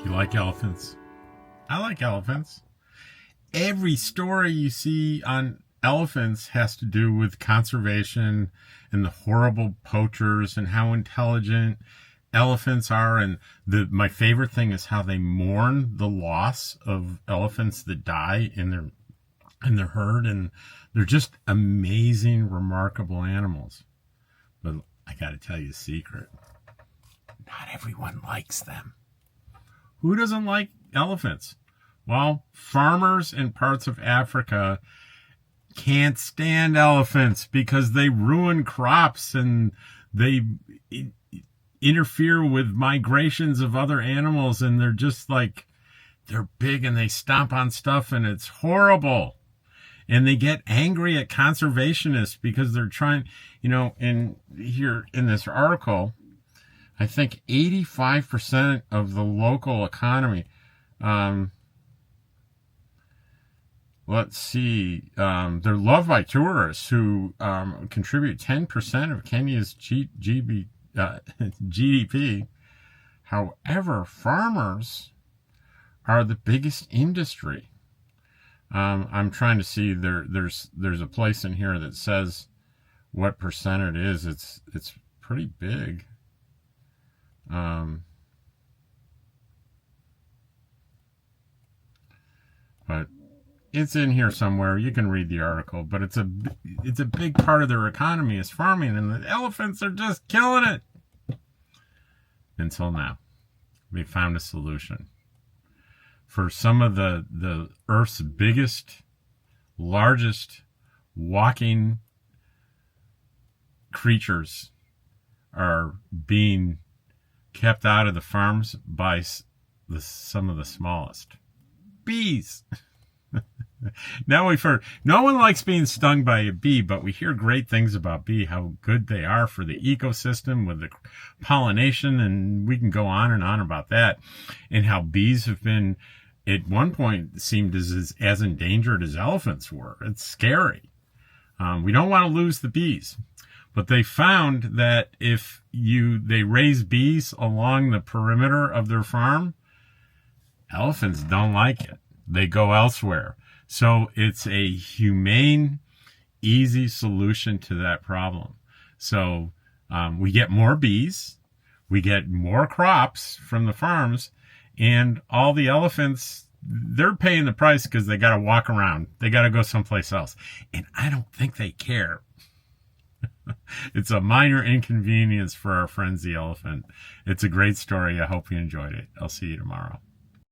You like elephants? I like elephants. Every story you see on elephants has to do with conservation and the horrible poachers and how intelligent elephants are. And my favorite thing is how they mourn the loss of elephants that die in their herd. And they're just amazing, remarkable animals. But I got to tell you a secret. Not everyone likes them. Who doesn't like elephants? Well, farmers in parts of Africa can't stand elephants because they ruin crops and they interfere with migrations of other animals, and they're just like, they're big and they stomp on stuff and it's horrible. And they get angry at conservationists because they're trying, in this article, I think 85% of the local economy, they're loved by tourists who contribute 10% of Kenya's GDP. However, farmers are the biggest industry. I'm trying to see, there's a place in here that says what percent it is. It's pretty big. But it's in here somewhere. You can read the article, but it's a big part of their economy is farming, and the elephants are just killing it. Until now, we found a solution for some of the Earth's biggest, largest walking creatures are being kept out of the farms by some of the smallest. Bees. Now we've heard, no one likes being stung by a bee, but we hear great things about bee, how good they are for the ecosystem with the pollination, and we can go on and on about that, and how bees have been, at one point, seemed as endangered as elephants were. It's scary. We don't want to lose the bees. But they found that if they raise bees along the perimeter of their farm, elephants don't like it. They go elsewhere. So it's a humane, easy solution to that problem. So we get more bees, we get more crops from the farms, and all the elephants, they're paying the price because they got to walk around. They got to go someplace else. And I don't think they care. It's a minor inconvenience for our friends the elephant. It's a great story. I hope you enjoyed it. I'll see you tomorrow.